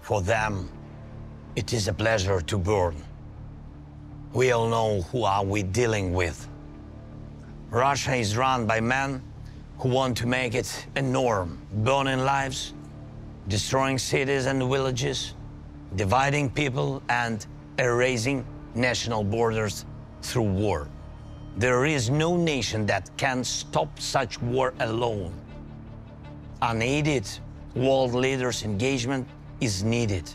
For them, it is a pleasure to burn. We all know who are we dealing with. Russia is run by men who want to make it a norm, burning lives, destroying cities and villages, dividing people and erasing national borders through war. There is no nation that can stop such war alone. Unaided world leaders' engagement is needed.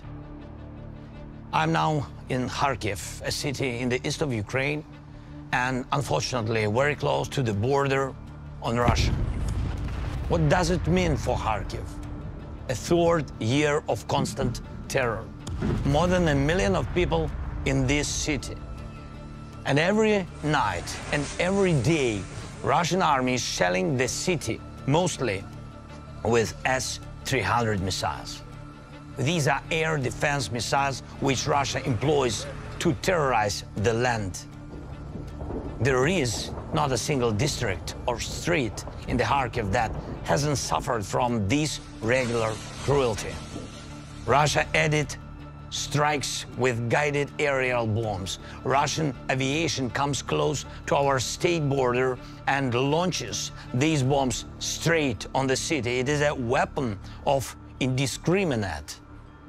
I'm now in Kharkiv, a city in the east of Ukraine, and unfortunately very close to the border on Russia. What does it mean for Kharkiv? A third year of constant terror. More than 1 million of people in this city. And every night and every day, Russian army is shelling the city, mostly with S-300 missiles. These are air defense missiles which Russia employs to terrorize the land. There is not a single district or street in the Kharkiv that hasn't suffered from this regular cruelty. Russia added strikes with guided aerial bombs. Russian aviation comes close to our state border and launches these bombs straight on the city. It is a weapon of indiscriminate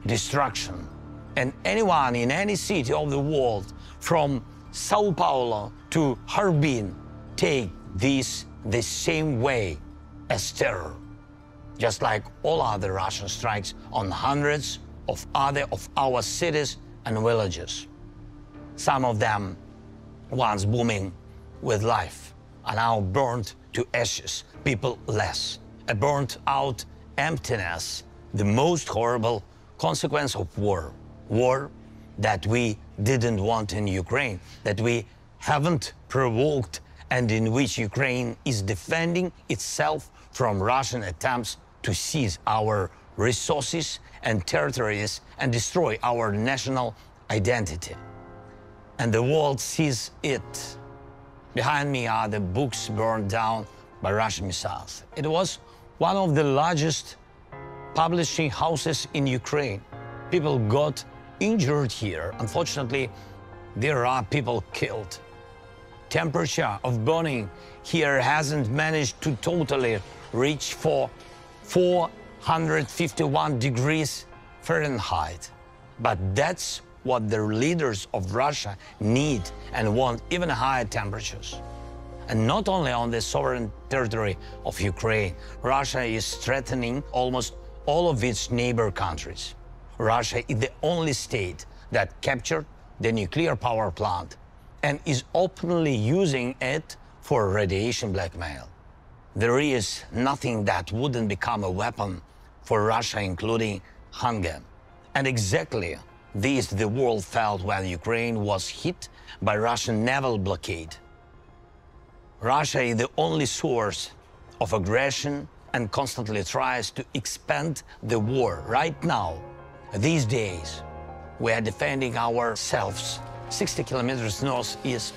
destruction. And anyone in any city of the world, from Sao Paulo to Harbin, take this the same way as terror, just like all other Russian strikes on hundreds of other of our cities and villages. Some of them, once booming with life, are now burned to ashes, people less. A burnt-out emptiness, the most horrible consequence of war. War that we didn't want in Ukraine, that we haven't provoked, and in which Ukraine is defending itself from Russian attempts to seize our resources and territories and destroy our national identity. And the world sees it. Behind me are the books burned down by Russian missiles. It was one of the largest publishing houses in Ukraine. People got injured here. Unfortunately, there are people killed. Temperature of burning here hasn't managed to totally reach for 451 degrees Fahrenheit. But that's what the leaders of Russia need and want, even higher temperatures. And not only on the sovereign territory of Ukraine, Russia is threatening almost all of its neighbor countries. Russia is the only state that captured the nuclear power plant and is openly using it for radiation blackmail. There is nothing that wouldn't become a weapon for Russia, including hunger. And exactly this the world felt when Ukraine was hit by Russian naval blockade. Russia is the only source of aggression and constantly tries to expand the war. Right now, these days, we are defending ourselves 60 kilometers northeast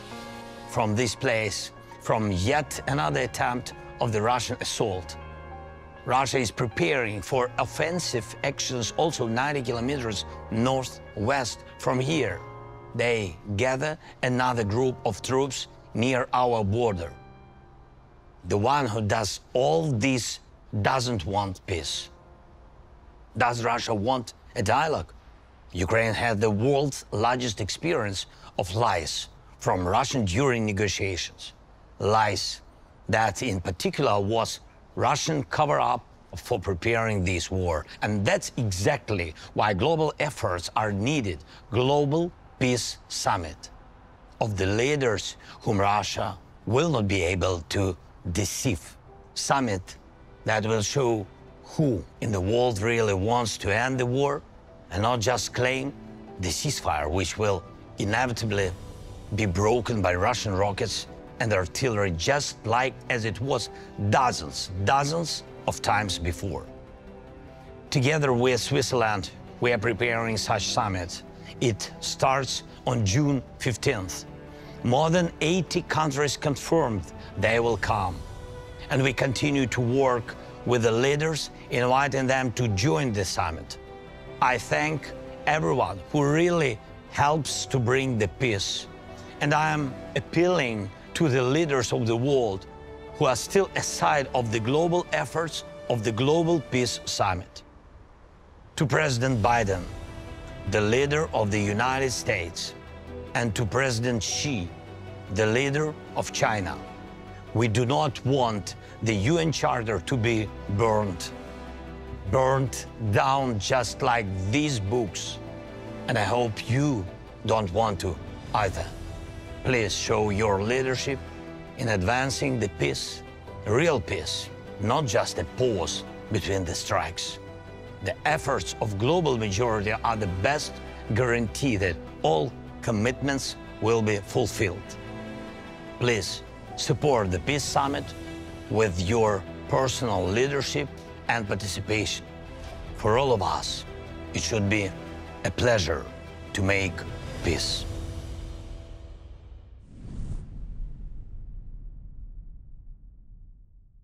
from this place, from yet another attempt of the Russian assault. Russia is preparing for offensive actions also 90 kilometers northwest from here. They gather another group of troops near our border. The one who does all this doesn't want peace. Does Russia want a dialogue? Ukraine had the world's largest experience of lies from Russia during negotiations. Lies that in particular was Russian cover-up for preparing this war. And that's exactly why global efforts are needed. Global Peace Summit of the leaders whom Russia will not be able to deceive. Summit that will show who in the world really wants to end the war and not just claim the ceasefire, which will inevitably be broken by Russian rockets and artillery, just like as it was dozens of times before. Together with Switzerland, we are preparing such summits. It starts on June 15th. More than 80 countries confirmed they will come. And we continue to work with the leaders, inviting them to join the summit. I thank everyone who really helps to bring the peace. And I am appealing to the leaders of the world who are still aside of the global efforts of the Global Peace Summit. To President Biden, the leader of the United States, and to President Xi, the leader of China. We do not want the UN Charter to be burned down just like these books. And I hope you don't want to either. Please show your leadership in advancing the peace, real peace, not just a pause between the strikes. The efforts of global majority are the best guarantee that all commitments will be fulfilled. Please support the Peace Summit with your personal leadership and participation. For all of us, it should be a pleasure to make peace.